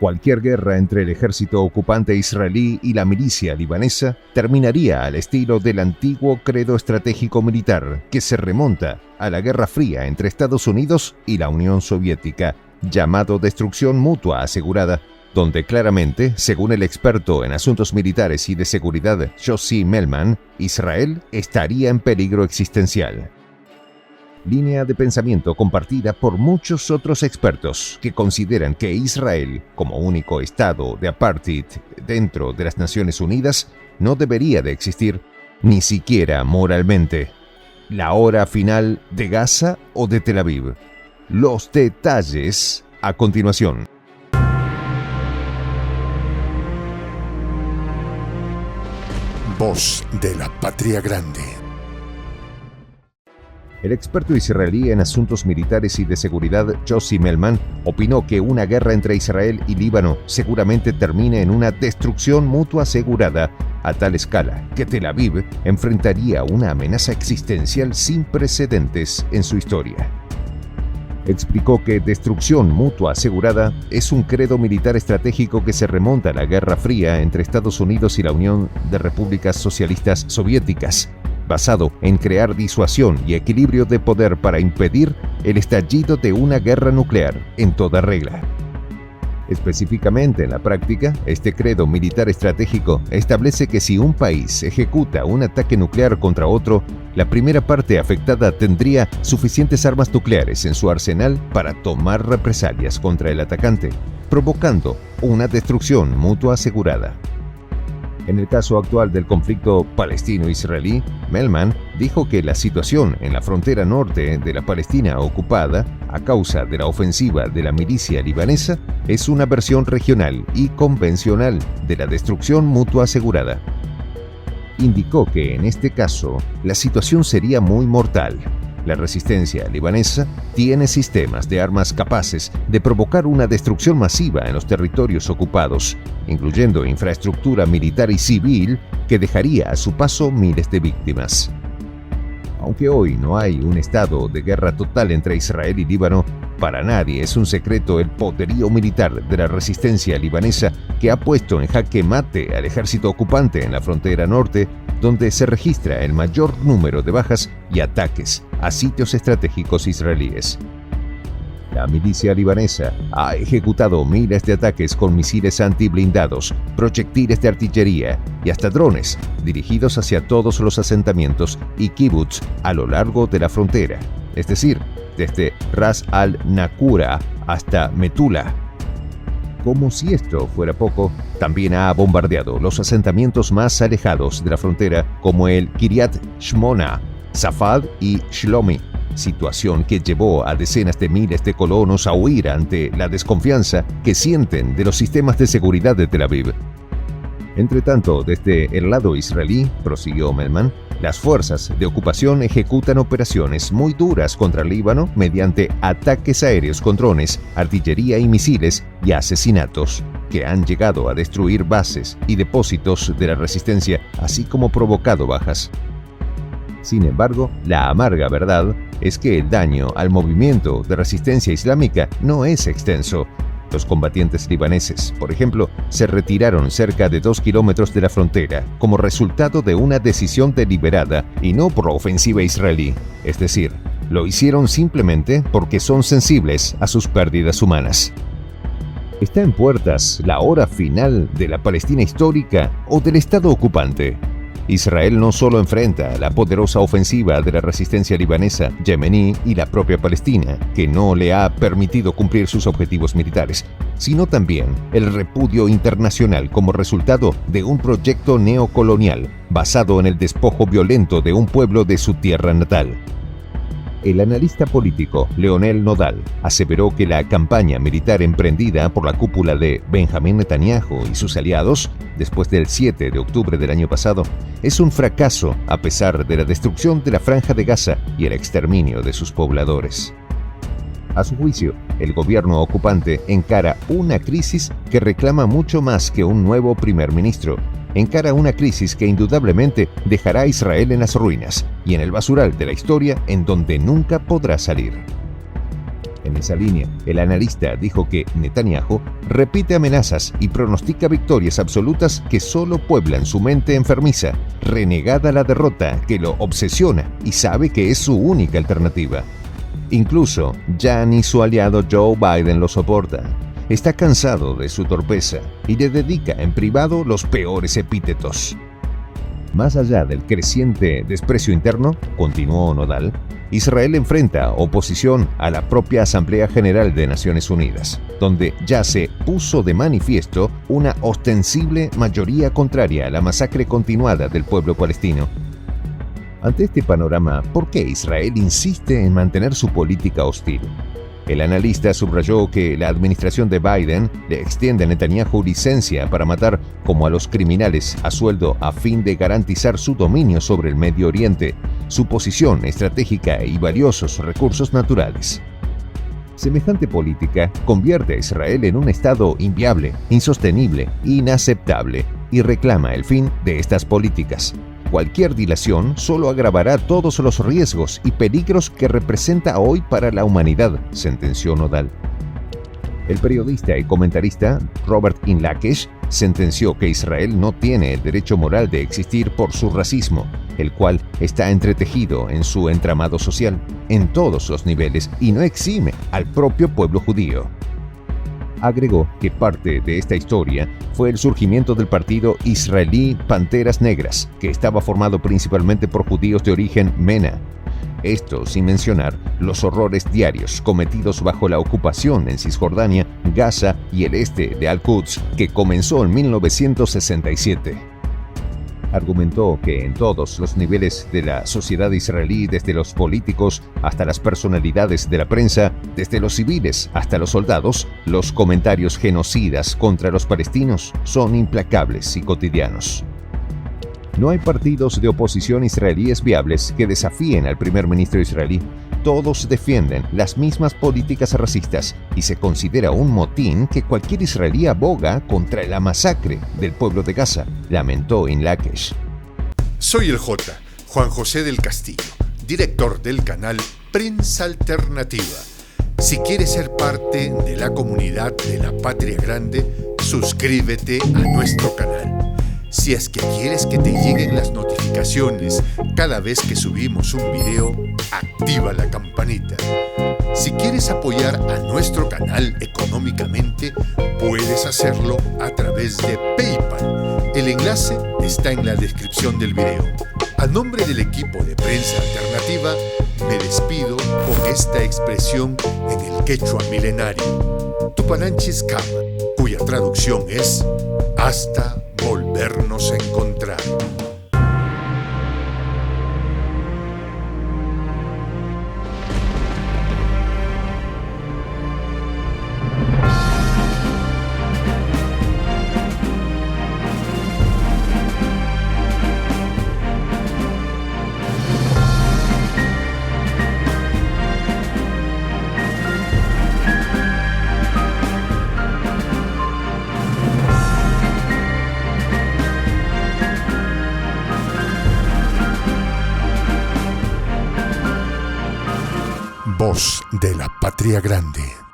Cualquier guerra entre el ejército ocupante israelí y la milicia libanesa terminaría al estilo del antiguo credo estratégico militar que se remonta a la Guerra Fría entre Estados Unidos y la Unión Soviética, llamado destrucción mutua asegurada, donde claramente, según el experto en asuntos militares y de seguridad Yossi Melman, Israel estaría en peligro existencial. Línea de pensamiento compartida por muchos otros expertos que consideran que Israel, como único estado de apartheid dentro de las Naciones Unidas, no debería de existir, ni siquiera moralmente. ¿La hora final de Gaza o de Tel Aviv? Los detalles a continuación. Voz de la Patria Grande. El experto israelí en asuntos militares y de seguridad, Yossi Melman, opinó que una guerra entre Israel y Líbano seguramente termine en una destrucción mutua asegurada a tal escala que Tel Aviv enfrentaría una amenaza existencial sin precedentes en su historia. Explicó que destrucción mutua asegurada es un credo militar estratégico que se remonta a la Guerra Fría entre Estados Unidos y la Unión de Repúblicas Socialistas Soviéticas, basado en crear disuasión y equilibrio de poder para impedir el estallido de una guerra nuclear en toda regla. Específicamente en la práctica, este credo militar estratégico establece que si un país ejecuta un ataque nuclear contra otro, la primera parte afectada tendría suficientes armas nucleares en su arsenal para tomar represalias contra el atacante, provocando una destrucción mutua asegurada. En el caso actual del conflicto palestino-israelí, Melman dijo que la situación en la frontera norte de la Palestina ocupada, a causa de la ofensiva de la milicia libanesa, es una versión regional y convencional de la destrucción mutua asegurada. Indicó que en este caso, la situación sería muy mortal. La resistencia libanesa tiene sistemas de armas capaces de provocar una destrucción masiva en los territorios ocupados, incluyendo infraestructura militar y civil que dejaría a su paso miles de víctimas. Aunque hoy no hay un estado de guerra total entre Israel y Líbano, para nadie es un secreto el poderío militar de la resistencia libanesa que ha puesto en jaque mate al ejército ocupante en la frontera norte, donde se registra el mayor número de bajas y ataques a sitios estratégicos israelíes. La milicia libanesa ha ejecutado miles de ataques con misiles antiblindados, proyectiles de artillería y hasta drones dirigidos hacia todos los asentamientos y kibbutz a lo largo de la frontera, es decir, desde Ras al-Nakura hasta Metula. Como si esto fuera poco, también ha bombardeado los asentamientos más alejados de la frontera como el Kiryat Shmona, Safad y Shlomi, situación que llevó a decenas de miles de colonos a huir ante la desconfianza que sienten de los sistemas de seguridad de Tel Aviv. Entretanto, desde el lado israelí, prosiguió Melman, las fuerzas de ocupación ejecutan operaciones muy duras contra el Líbano mediante ataques aéreos con drones, artillería y misiles y asesinatos, que han llegado a destruir bases y depósitos de la resistencia, así como provocado bajas. Sin embargo, la amarga verdad es que el daño al movimiento de resistencia islámica no es extenso. Los combatientes libaneses, por ejemplo, se retiraron cerca de 2 kilómetros de la frontera como resultado de una decisión deliberada y no por la ofensiva israelí. Es decir, lo hicieron simplemente porque son sensibles a sus pérdidas humanas. ¿Está en puertas la hora final de la Palestina histórica o del Estado ocupante? Israel no solo enfrenta la poderosa ofensiva de la resistencia libanesa, yemení y la propia Palestina, que no le ha permitido cumplir sus objetivos militares, sino también el repudio internacional como resultado de un proyecto neocolonial basado en el despojo violento de un pueblo de su tierra natal. El analista político Leonel Nodal aseveró que la campaña militar emprendida por la cúpula de Benjamín Netanyahu y sus aliados, después del 7 de octubre del año pasado, es un fracaso a pesar de la destrucción de la Franja de Gaza y el exterminio de sus pobladores. A su juicio, el gobierno ocupante encara una crisis que reclama mucho más que un nuevo primer ministro. Encara una crisis que indudablemente dejará a Israel en las ruinas y en el basural de la historia en donde nunca podrá salir. En esa línea, el analista dijo que Netanyahu repite amenazas y pronostica victorias absolutas que solo pueblan su mente enfermiza, renegada a la derrota que lo obsesiona y sabe que es su única alternativa. Incluso ya ni su aliado Joe Biden lo soporta. Está cansado de su torpeza y le dedica en privado los peores epítetos. Más allá del creciente desprecio interno, continuó Nodal, Israel enfrenta oposición a la propia Asamblea General de Naciones Unidas, donde ya se puso de manifiesto una ostensible mayoría contraria a la masacre continuada del pueblo palestino. Ante este panorama, ¿por qué Israel insiste en mantener su política hostil? El analista subrayó que la administración de Biden le extiende a Netanyahu licencia para matar como a los criminales a sueldo a fin de garantizar su dominio sobre el Medio Oriente, su posición estratégica y valiosos recursos naturales. Semejante política convierte a Israel en un estado inviable, insostenible, inaceptable y reclama el fin de estas políticas. Cualquier dilación solo agravará todos los riesgos y peligros que representa hoy para la humanidad, sentenció Nodal. El periodista y comentarista Robert Inlakesh sentenció que Israel no tiene el derecho moral de existir por su racismo, el cual está entretejido en su entramado social, en todos los niveles, y no exime al propio pueblo judío. Agregó que parte de esta historia fue el surgimiento del partido israelí Panteras Negras, que estaba formado principalmente por judíos de origen MENA. Esto sin mencionar los horrores diarios cometidos bajo la ocupación en Cisjordania, Gaza y el este de Al-Quds, que comenzó en 1967. Argumentó que en todos los niveles de la sociedad israelí, desde los políticos hasta las personalidades de la prensa, desde los civiles hasta los soldados, los comentarios genocidas contra los palestinos son implacables y cotidianos. No hay partidos de oposición israelíes viables que desafíen al primer ministro israelí. Todos defienden las mismas políticas racistas y se considera un motín que cualquier israelí aboga contra la masacre del pueblo de Gaza, lamentó Inlakesh. Soy el Juan José del Castillo, director del canal Prensa Alternativa. Si quieres ser parte de la comunidad de la Patria Grande, suscríbete a nuestro canal. Si es que quieres que te lleguen las notificaciones cada vez que subimos un video, activa la campanita. Si quieres apoyar a nuestro canal económicamente, puedes hacerlo a través de PayPal. El enlace está en la descripción del video. A nombre del equipo de Prensa Alternativa, me despido con esta expresión en el quechua milenario, Tupananchis Kama, cuya traducción es hasta volvernos a encontrar. Voz de la Patria Grande.